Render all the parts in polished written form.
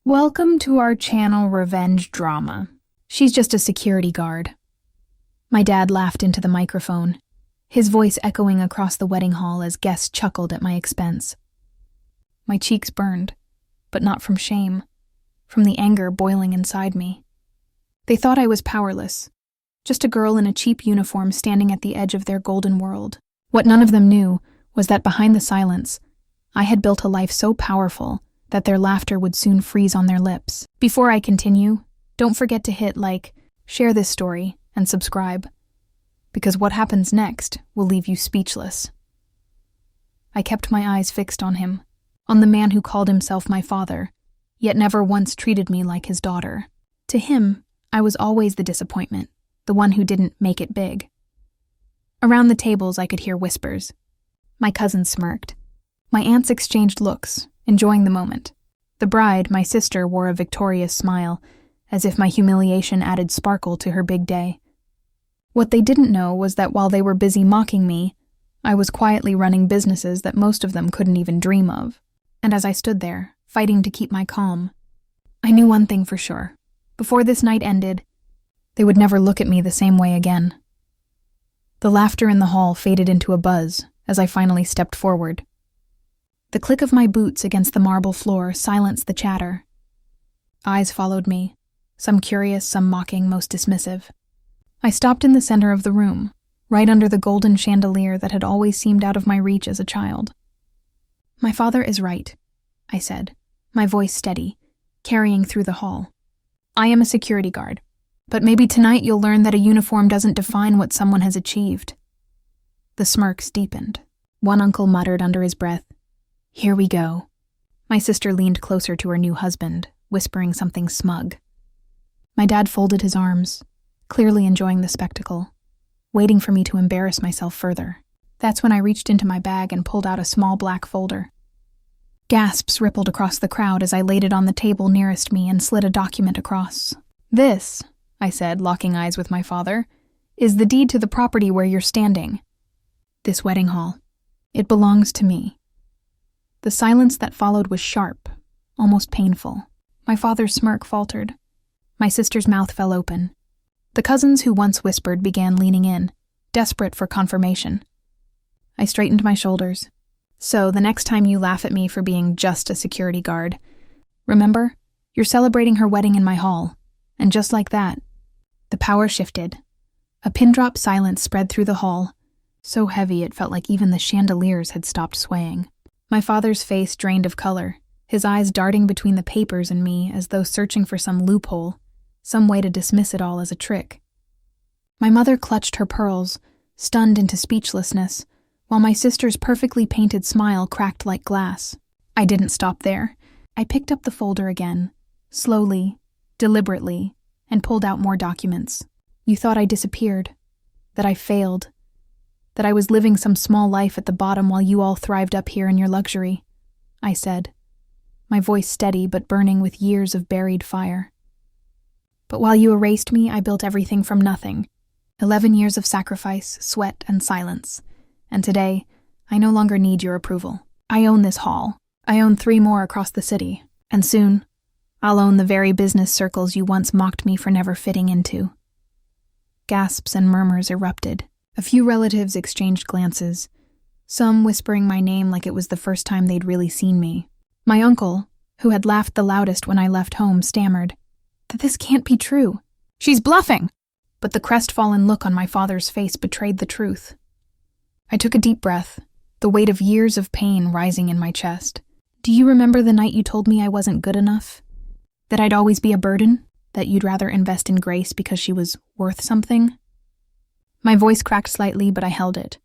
Welcome to our channel Revenge Drama. She's just a security guard. My dad laughed into the microphone, his voice echoing across the wedding hall as guests chuckled at my expense. My cheeks burned, but not from shame, from the anger boiling inside me. They thought I was powerless, just a girl in a cheap uniform standing at the edge of their golden world. What none of them knew was that behind the silence, I had built a life so powerful that their laughter would soon freeze on their lips. Before I continue, don't forget to hit like, share this story, and subscribe, because what happens next will leave you speechless. I kept my eyes fixed on him, on the man who called himself my father, yet never once treated me like his daughter. To him, I was always the disappointment, the one who didn't make it big. Around the tables, I could hear whispers. My cousins smirked. My aunts exchanged looks, enjoying the moment. The bride, my sister, wore a victorious smile, as if my humiliation added sparkle to her big day. What they didn't know was that while they were busy mocking me, I was quietly running businesses that most of them couldn't even dream of. And as I stood there, fighting to keep my calm, I knew one thing for sure. Before this night ended, they would never look at me the same way again. The laughter in the hall faded into a buzz as I finally stepped forward. The click of my boots against the marble floor silenced the chatter. Eyes followed me, some curious, some mocking, most dismissive. I stopped in the center of the room, right under the golden chandelier that had always seemed out of my reach as a child. "My father is right," I said, my voice steady, carrying through the hall. "I am a security guard, but maybe tonight you'll learn that a uniform doesn't define what someone has achieved." The smirks deepened. One uncle muttered under his breath, "Here we go." My sister leaned closer to her new husband, whispering something smug. My dad folded his arms, clearly enjoying the spectacle, waiting for me to embarrass myself further. That's when I reached into my bag and pulled out a small black folder. Gasps rippled across the crowd as I laid it on the table nearest me and slid a document across. "This," I said, locking eyes with my father, "is the deed to the property where you're standing. This wedding hall. It belongs to me." The silence that followed was sharp, almost painful. My father's smirk faltered. My sister's mouth fell open. The cousins who once whispered began leaning in, desperate for confirmation. I straightened my shoulders. "So, the next time you laugh at me for being just a security guard, remember, you're celebrating her wedding in my hall." And just like that, the power shifted. A pin-drop silence spread through the hall, so heavy it felt like even the chandeliers had stopped swaying. My father's face drained of color, his eyes darting between the papers and me as though searching for some loophole, some way to dismiss it all as a trick. My mother clutched her pearls, stunned into speechlessness, while my sister's perfectly painted smile cracked like glass. I didn't stop there. I picked up the folder again, slowly, deliberately, and pulled out more documents. "You thought I disappeared, that I failed, that I was living some small life at the bottom while you all thrived up here in your luxury," I said, my voice steady but burning with years of buried fire. "But while you erased me, I built everything from nothing. 11 years of sacrifice, sweat, and silence. And today, I no longer need your approval. I own this hall. I own 3 more across the city. And soon, I'll own the very business circles you once mocked me for never fitting into." Gasps and murmurs erupted. A few relatives exchanged glances, some whispering my name like it was the first time they'd really seen me. My uncle, who had laughed the loudest when I left home, stammered, "That this can't be true. She's bluffing!" But the crestfallen look on my father's face betrayed the truth. I took a deep breath, the weight of years of pain rising in my chest. "Do you remember the night you told me I wasn't good enough? That I'd always be a burden? That you'd rather invest in Grace because she was worth something?" My voice cracked slightly, but I held it.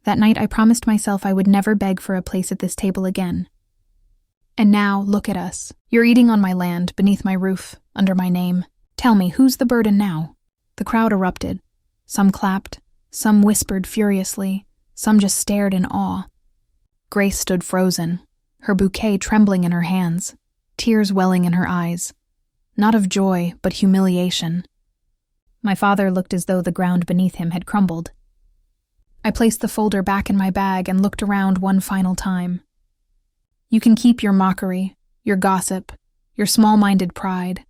That night I promised myself I would never beg for a place at this table again. And now, look at us. You're eating on my land, beneath my roof, under my name. Tell me, who's the burden now? The crowd erupted. Some clapped, some whispered furiously, some just stared in awe. Grace stood frozen, her bouquet trembling in her hands, tears welling in her eyes. Not of joy, but humiliation. My father looked as though the ground beneath him had crumbled. I placed the folder back in my bag and looked around one final time. "You can keep your mockery, your gossip, Your small-minded pride.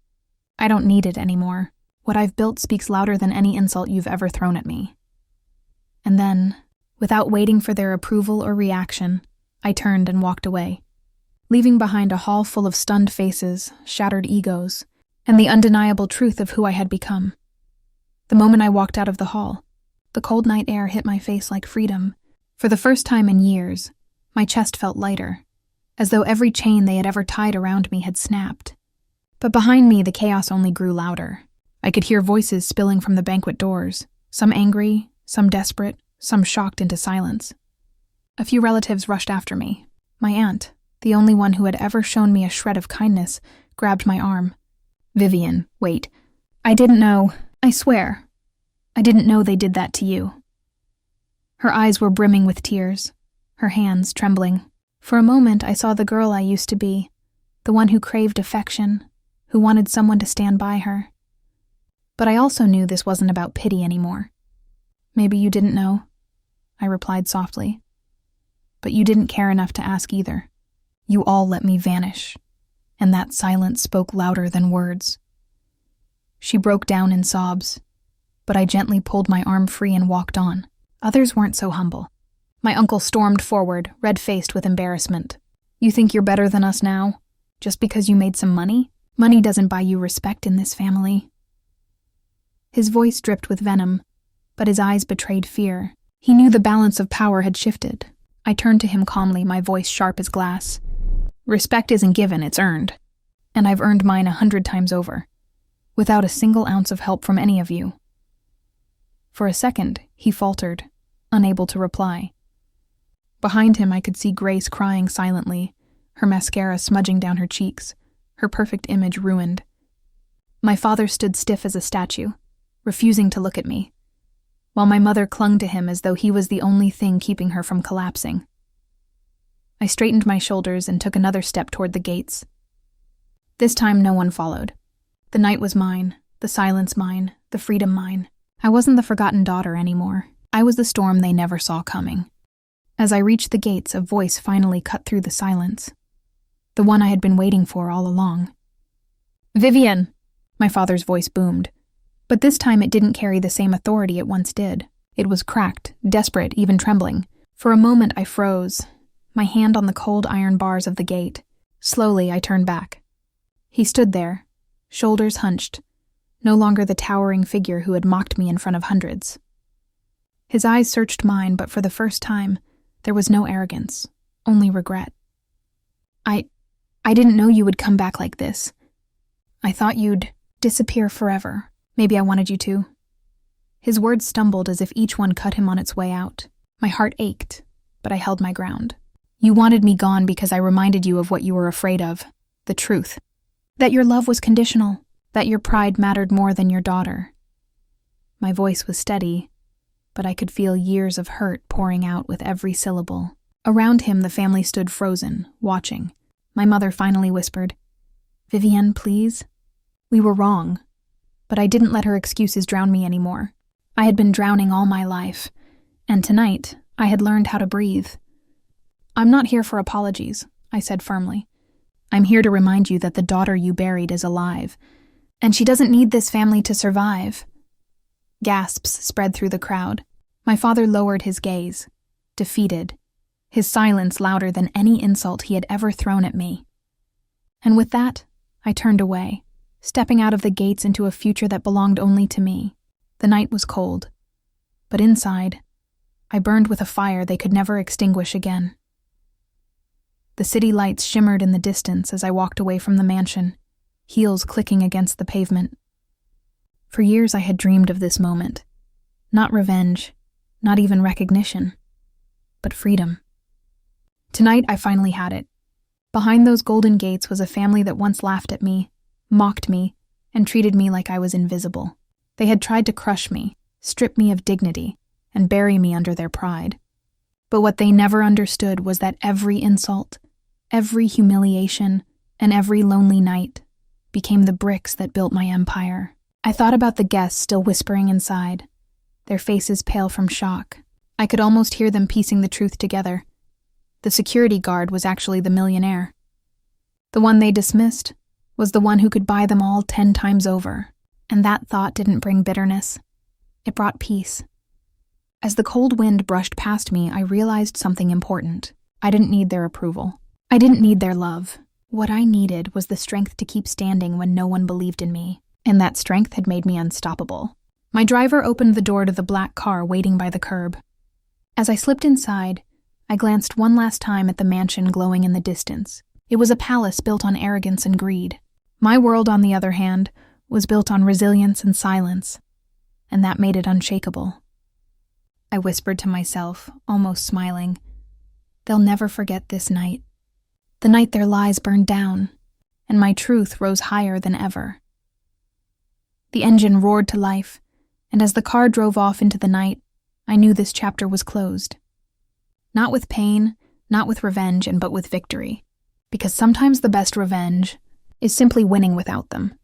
I don't need it anymore. What I've built speaks louder than any insult you've ever thrown at me." And then, without waiting for their approval or reaction, I turned and walked away, leaving behind a hall full of stunned faces, shattered egos, and the undeniable truth of who I had become. The moment I walked out of the hall, the cold night air hit my face like freedom. For the first time in years, my chest felt lighter, as though every chain they had ever tied around me had snapped. But behind me, the chaos only grew louder. I could hear voices spilling from the banquet doors, some angry, some desperate, some shocked into silence. A few relatives rushed after me. My aunt, the only one who had ever shown me a shred of kindness, grabbed my arm. "Vivienne, wait. I didn't know. I swear. I didn't know they did that to you." Her eyes were brimming with tears, her hands trembling. For a moment, I saw the girl I used to be, the one who craved affection, who wanted someone to stand by her. But I also knew this wasn't about pity anymore. "Maybe you didn't know," I replied softly. "But you didn't care enough to ask either. You all let me vanish," and that silence spoke louder than words. She broke down in sobs, but I gently pulled my arm free and walked on. Others weren't so humble. My uncle stormed forward, red-faced with embarrassment. "You think you're better than us now? Just because you made some money? Money doesn't buy you respect in this family." His voice dripped with venom, but his eyes betrayed fear. He knew the balance of power had shifted. I turned to him calmly, my voice sharp as glass. "Respect isn't given, it's earned. And I've earned mine 100 times over, without a single ounce of help from any of you." For a second, he faltered, unable to reply. Behind him, I could see Grace crying silently, her mascara smudging down her cheeks, her perfect image ruined. My father stood stiff as a statue, refusing to look at me, while my mother clung to him as though he was the only thing keeping her from collapsing. I straightened my shoulders and took another step toward the gates. This time no one followed. The night was mine, the silence mine, the freedom mine. I wasn't the forgotten daughter anymore. I was the storm they never saw coming. As I reached the gates, a voice finally cut through the silence. The one I had been waiting for all along. "Vivienne!" My father's voice boomed. But this time it didn't carry the same authority it once did. It was cracked, desperate, even trembling. For a moment I froze, my hand on the cold iron bars of the gate. Slowly I turned back. He stood there, shoulders hunched, no longer the towering figure who had mocked me in front of hundreds. His eyes searched mine, but for the first time, there was no arrogance, only regret. I didn't know you would come back like this. I thought you'd disappear forever. Maybe I wanted you to." His words stumbled as if each one cut him on its way out. My heart ached, but I held my ground. "You wanted me gone because I reminded you of what you were afraid of, the truth. That your love was conditional, that your pride mattered more than your daughter." My voice was steady, but I could feel years of hurt pouring out with every syllable. Around him, the family stood frozen, watching. My mother finally whispered, "Vivienne, please." We were wrong, but I didn't let her excuses drown me anymore. I had been drowning all my life, and tonight I had learned how to breathe. "I'm not here for apologies," I said firmly. "I'm here to remind you that the daughter you buried is alive, and she doesn't need this family to survive." Gasps spread through the crowd. My father lowered his gaze, defeated, his silence louder than any insult he had ever thrown at me. And with that, I turned away, stepping out of the gates into a future that belonged only to me. The night was cold, but inside, I burned with a fire they could never extinguish again. The city lights shimmered in the distance as I walked away from the mansion, heels clicking against the pavement. For years I had dreamed of this moment. Not revenge, not even recognition, but freedom. Tonight I finally had it. Behind those golden gates was a family that once laughed at me, mocked me, and treated me like I was invisible. They had tried to crush me, strip me of dignity, and bury me under their pride. But what they never understood was that every insult, every humiliation, and every lonely night became the bricks that built my empire. I thought about the guests still whispering inside, their faces pale from shock. I could almost hear them piecing the truth together. The security guard was actually the millionaire. The one they dismissed was the one who could buy them all 10 times over. And that thought didn't bring bitterness. It brought peace. As the cold wind brushed past me, I realized something important. I didn't need their approval. I didn't need their love. What I needed was the strength to keep standing when no one believed in me. And that strength had made me unstoppable. My driver opened the door to the black car waiting by the curb. As I slipped inside, I glanced one last time at the mansion glowing in the distance. It was a palace built on arrogance and greed. My world, on the other hand, was built on resilience and silence, and that made it unshakable. I whispered to myself, almost smiling, "They'll never forget this night. The night their lies burned down, and my truth rose higher than ever." The engine roared to life, and as the car drove off into the night, I knew this chapter was closed. Not with pain, not with revenge, but with victory. Because sometimes the best revenge is simply winning without them.